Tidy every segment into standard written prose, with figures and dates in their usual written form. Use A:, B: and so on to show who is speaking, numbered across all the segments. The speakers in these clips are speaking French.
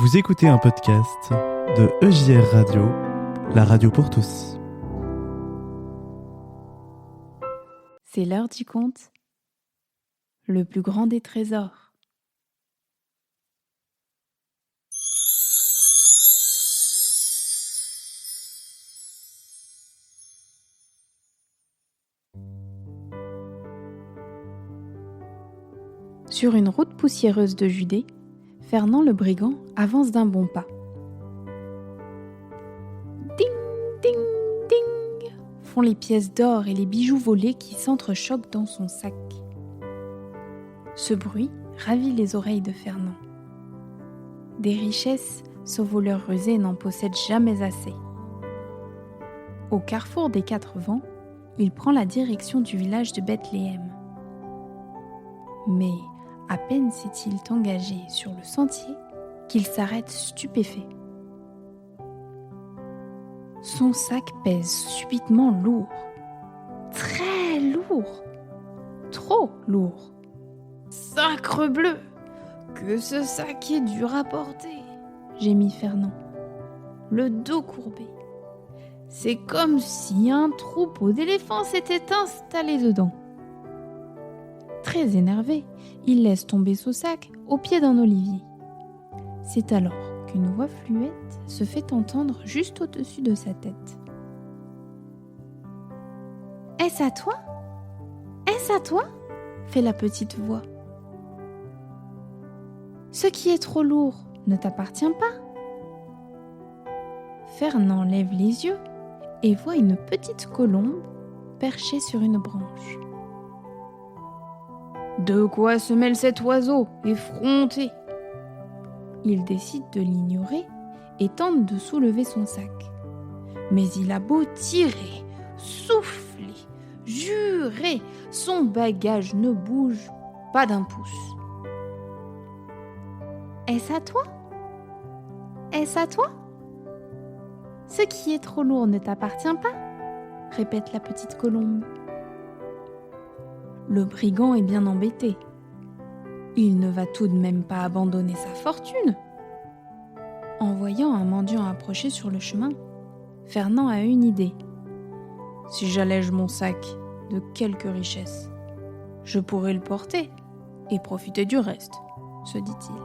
A: Vous écoutez un podcast de EJR Radio, la radio pour tous.
B: C'est l'heure du conte, le plus grand des trésors. Sur une route poussiéreuse de Judée, Fernand le brigand avance d'un bon pas. Ding, ding, ding font les pièces d'or et les bijoux volés qui s'entrechoquent dans son sac. Ce bruit ravit les oreilles de Fernand. Des richesses, ce voleur rusé n'en possède jamais assez. Au carrefour des 4 vents, il prend la direction du village de Bethléem. Mais à peine s'est-il engagé sur le sentier qu'il s'arrête stupéfait. Son sac pèse subitement lourd. Très lourd. Trop lourd. Sacrebleu, que ce sac est dur à porter, gémit Fernand, le dos courbé. C'est comme si un troupeau d'éléphants s'était installé dedans. Très énervé, il laisse tomber son sac au pied d'un olivier. C'est alors qu'une voix fluette se fait entendre juste au-dessus de sa tête. « Est-ce à toi ? Est-ce à toi ?» fait la petite voix. « Ce qui est trop lourd ne t'appartient pas. » Fernand lève les yeux et voit une petite colombe perchée sur une branche. De quoi se mêle cet oiseau effronté ? Il décide de l'ignorer et tente de soulever son sac. Mais il a beau tirer, souffler, jurer, son bagage ne bouge pas d'un pouce. Est-ce à toi ? Est-ce à toi ? Ce qui est trop lourd ne t'appartient pas, répète la petite colombe. Le brigand est bien embêté. Il ne va tout de même pas abandonner sa fortune. En voyant un mendiant approcher sur le chemin, Fernand a une idée. Si j'allège mon sac de quelques richesses, je pourrai le porter et profiter du reste, se dit-il.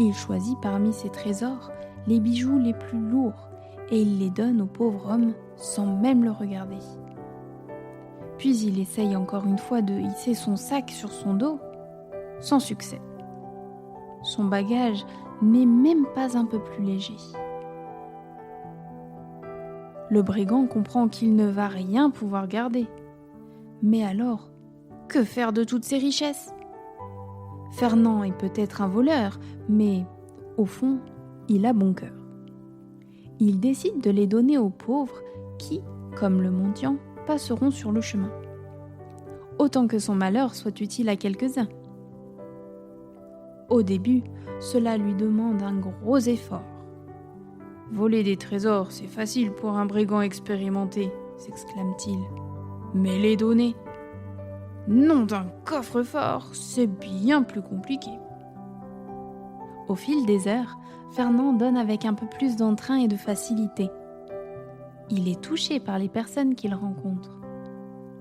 B: Il choisit parmi ses trésors les bijoux les plus lourds et il les donne au pauvre homme sans même le regarder. Puis il essaye encore une fois de hisser son sac sur son dos, sans succès. Son bagage n'est même pas un peu plus léger. Le brigand comprend qu'il ne va rien pouvoir garder. Mais alors, que faire de toutes ces richesses ? Fernand est peut-être un voleur, mais au fond, il a bon cœur. Il décide de les donner aux pauvres qui, comme le mendiant, passeront sur le chemin. Autant que son malheur soit utile à quelques-uns. Au début, cela lui demande un gros effort. Voler des trésors, c'est facile pour un brigand expérimenté, s'exclame-t-il. Mais les donner ? Nom d'un coffre-fort, c'est bien plus compliqué. Au fil des heures, Fernand donne avec un peu plus d'entrain et de facilité. Il est touché par les personnes qu'il rencontre.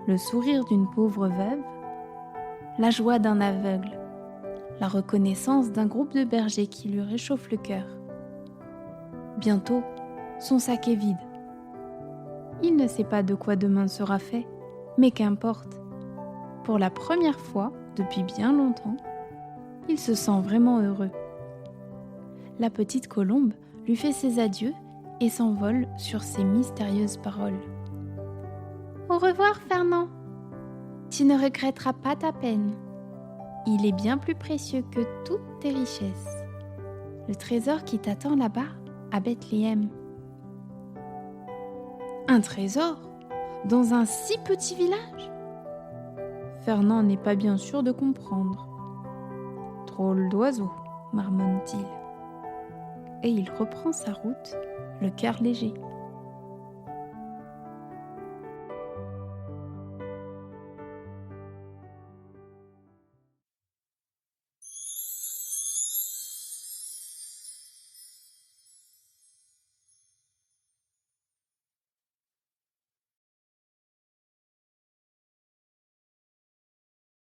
B: Le sourire d'une pauvre veuve, la joie d'un aveugle, la reconnaissance d'un groupe de bergers qui lui réchauffe le cœur. Bientôt, son sac est vide. Il ne sait pas de quoi demain sera fait, mais qu'importe. Pour la première fois, depuis bien longtemps, il se sent vraiment heureux. La petite colombe lui fait ses adieux et s'envole sur ces mystérieuses paroles. Au revoir, Fernand. Tu ne regretteras pas ta peine. Il est bien plus précieux que toutes tes richesses. Le trésor qui t'attend là-bas, à Bethléem. Un trésor ? Dans un si petit village ? Fernand n'est pas bien sûr de comprendre. Drôle d'oiseau, marmonne-t-il. Et il reprend sa route, le cœur léger.